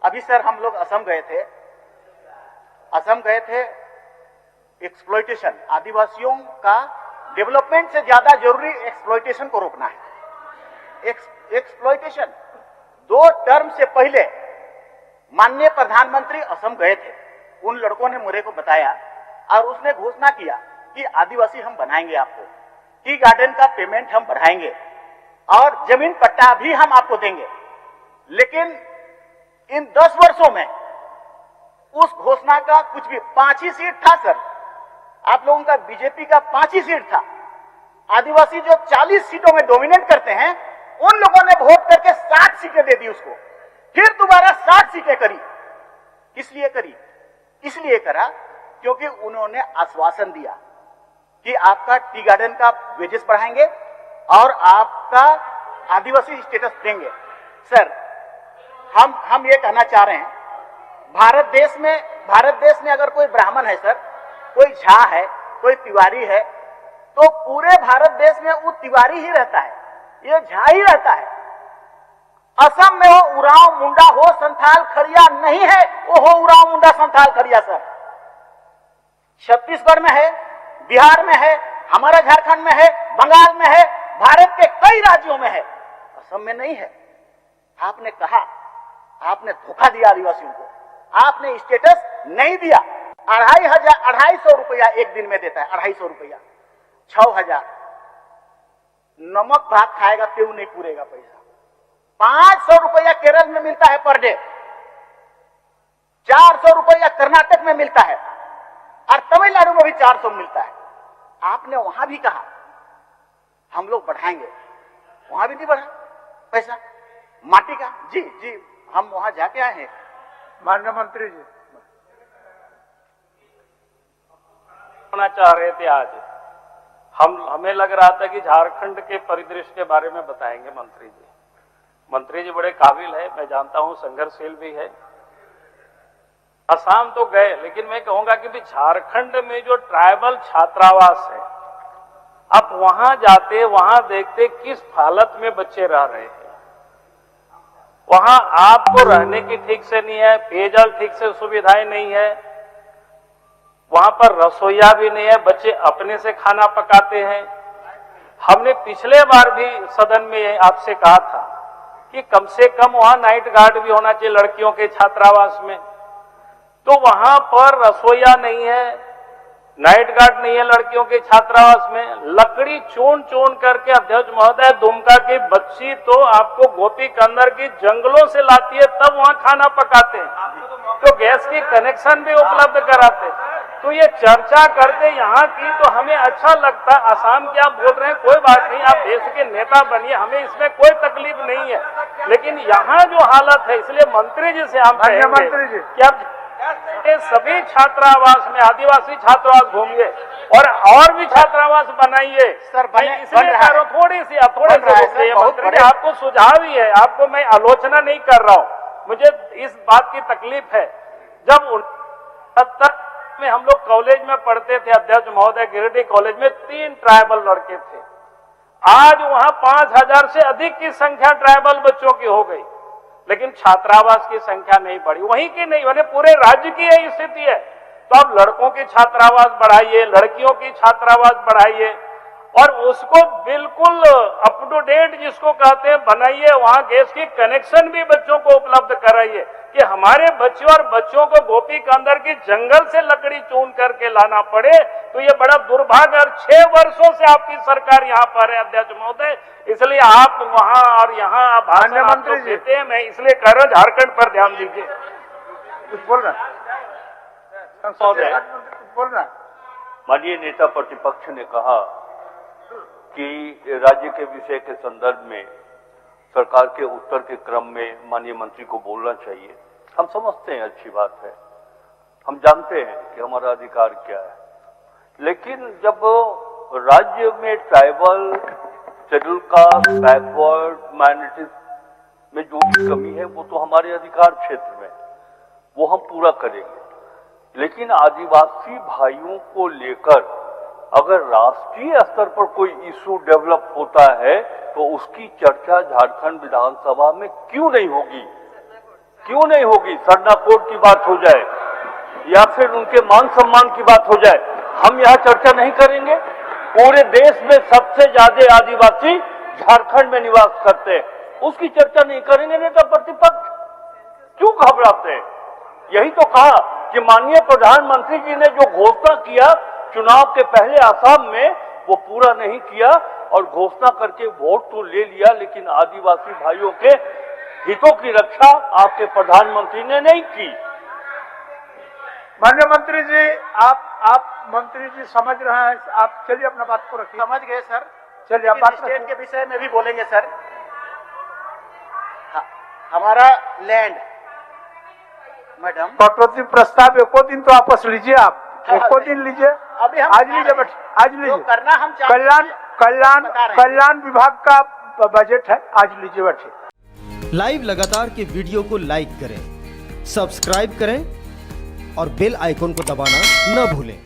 अभी सर हम लोग असम गए थे। एक्सप्लॉइटेशन, आदिवासियों का डेवलपमेंट से ज्यादा जरूरी एक्सप्लॉइटेशन को रोकना है। एक्सप्लॉइटेशन 2 टर्म से पहले माननीय प्रधानमंत्री असम गए थे। उन लड़कों ने मुझे को बताया और उसने घोषणा किया कि आदिवासी हम बनाएंगे, आपको टी गार्डन का पेमेंट हम बढ़ाएंगे और जमीन पट्टा भी हम आपको देंगे। लेकिन इन 10 वर्षों में उस घोषणा का कुछ भी, 5 ही सीट था सर। आप लोगों का बीजेपी का 5 ही सीट था। आदिवासी जो 40 सीटों में डोमिनेट करते हैं, उन लोगों ने वोट करके 60 सीटें दे दी उसको, फिर दोबारा 60 सीटें करी। इसलिए करा क्योंकि उन्होंने आश्वासन दिया कि आपका टी गार्डन का वेजेस बढ़ाएंगे और आपका आदिवासी स्टेटस देंगे। सर हम ये कहना चाह रहे हैं, भारत देश में अगर कोई ब्राह्मण है सर, कोई झा है, कोई तिवारी है, तो पूरे भारत देश में वो तिवारी ही रहता है, ये झा ही रहता है। असम में वो उरांव मुंडा हो संथाल खड़िया नहीं है, वो हो उरांव मुंडा संथाल खड़िया सर। छत्तीसगढ़ में है, बिहार में है, हमारा झारखंड में है, बंगाल में है, भारत के कई राज्यों में है, असम में नहीं है। आपने कहा, आपने धोखा दिया आदिवासियों को, आपने स्टेटस नहीं दिया। 2,500 रुपया एक दिन में देता है, 250 रुपया, 6,000। नमक भात खाएगा तेऊ नहीं पूरेगा पैसा। 500 रुपया केरल में मिलता है पर डे, 400 रुपया कर्नाटक में मिलता है और तमिलनाडु में भी 400 मिलता है। आपने वहां भी कहा हम लोग बढ़ाएंगे, वहां भी नहीं बढ़ा पैसा माटी का। जी हम वहां जाके आए हैं माननीय मंत्री जी। होना चाह रहे थे आज हमें लग रहा था कि झारखंड के परिदृश्य के बारे में बताएंगे मंत्री जी। मंत्री जी बड़े काबिल है, मैं जानता हूं संघर्षशील भी है। असम तो गए, लेकिन मैं कहूंगा कि भी झारखंड में जो ट्राइबल छात्रावास है, आप वहां जाते, वहां देखते किस हालत में बच्चे रह रहे हैं। वहां आपको रहने की ठीक से नहीं है, पेयजल ठीक से सुविधाएं नहीं है, वहां पर रसोईया भी नहीं है, बच्चे अपने से खाना पकाते हैं। हमने पिछले बार भी सदन में आपसे कहा था कि कम से कम वहां नाइट गार्ड भी होना चाहिए लड़कियों के छात्रावास में। तो वहां पर रसोईया नहीं है, नाइट गार्ड नहीं है लड़कियों के छात्रावास में। लकड़ी चून करके अध्यक्ष महोदय, दुमका की बच्ची तो आपको गोपी कंदर की जंगलों से लाती है, तब वहां खाना पकाते हैं, तो गैस की कनेक्शन भी उपलब्ध कराते। तो ये चर्चा करते यहाँ की तो हमें अच्छा लगता है। असम की आप बोल रहे हैं, कोई बात नहीं, आप देश के नेता बनिए, हमें इसमें कोई तकलीफ नहीं है। लेकिन यहाँ जो हालत है, इसलिए मंत्री जी से हम कहेंगे कि आप सभी छात्रावास में आदिवासी छात्रावास घूमिए और भी छात्रावास बनाइए। सर इसलिए थोड़ी सी मंत्री जी, आपको सुझाव ही है, आपको मैं आलोचना नहीं कर रहा हूँ। मुझे इस बात की तकलीफ है, जब 69 में हम लोग कॉलेज में पढ़ते थे, अध्यक्ष महोदय गिरिडीह कॉलेज में 3 ट्राइबल लड़के थे। आज वहां 5,000 से अधिक की संख्या ट्राइबल बच्चों की हो गई, लेकिन छात्रावास की संख्या नहीं बढ़ी। वहीं की नहीं, मैंने पूरे राज्य की यही स्थिति है। तो आप लड़कों की छात्रावास बढ़ाइए, लड़कियों की छात्रावास बढ़ाइए और उसको बिल्कुल अप टू डेट जिसको कहते हैं बनाइए। वहां गैस की कनेक्शन भी बच्चों को उपलब्ध कराइए कि हमारे बच्चे और बच्चों को गोपी कंदर की जंगल से लकड़ी चुन करके लाना पड़े, तो ये बड़ा दुर्भाग्य। और 6 वर्षों से आपकी सरकार यहाँ पर है अध्यक्ष महोदय, इसलिए आप वहां और यहाँ भाषण मंत्री देते हैं। मैं इसलिए कह रहा हूँ झारखंड पर ध्यान दीजिए। कुछ बोल रहा माननीय नेता प्रतिपक्ष ने कहा कि राज्य के विषय के संदर्भ में सरकार के उत्तर के क्रम में माननीय मंत्री को बोलना चाहिए। हम समझते हैं, अच्छी बात है, हम जानते हैं कि हमारा अधिकार क्या है। लेकिन जब राज्य में tribal, schedule caste, backward, minorities में जो भी कमी है वो तो हमारे अधिकार क्षेत्र में, वो हम पूरा करेंगे। लेकिन आदिवासी भाइयों को लेकर अगर राष्ट्रीय स्तर पर कोई इशू डेवलप होता है तो उसकी चर्चा झारखंड विधानसभा में क्यों नहीं होगी? क्यों नहीं होगी? सरना कोड की बात हो जाए या फिर उनके मान सम्मान की बात हो जाए, हम यहाँ चर्चा नहीं करेंगे? पूरे देश में सबसे ज्यादा आदिवासी झारखंड में निवास करते हैं, उसकी चर्चा नहीं करेंगे नेता प्रतिपक्ष? क्यों घबराते हैं? यही तो कहा कि माननीय प्रधानमंत्री जी ने जो घोषणा किया चुनाव के पहले असम में, वो पूरा नहीं किया और घोषणा करके वोट तो ले लिया, लेकिन आदिवासी भाइयों के हितों की रक्षा आपके प्रधानमंत्री ने नहीं की। माननीय मंत्री जी, आप मंत्री जी समझ रहे हैं, आप चलिए अपना बात को रखिए। समझ गए सर। चलिए आप बात स्टेट के विषय में भी बोलेंगे सर। हमारा लैंड मैडम कटौती प्रस्ताव एको दिन तो आपस लीजिए, आप एको दिन लीजिए। अभी हम आज लीजिए, बैठ आज जो लीजिए। करना हम चाहते कल्याण कल्याण बता रहे हैं। कल्याण विभाग का बजट है, आज लीजिए, बैठिए। लाइव लगातार के वीडियो को लाइक करें, सब्सक्राइब करें और बेल आइकॉन को दबाना न भूलें।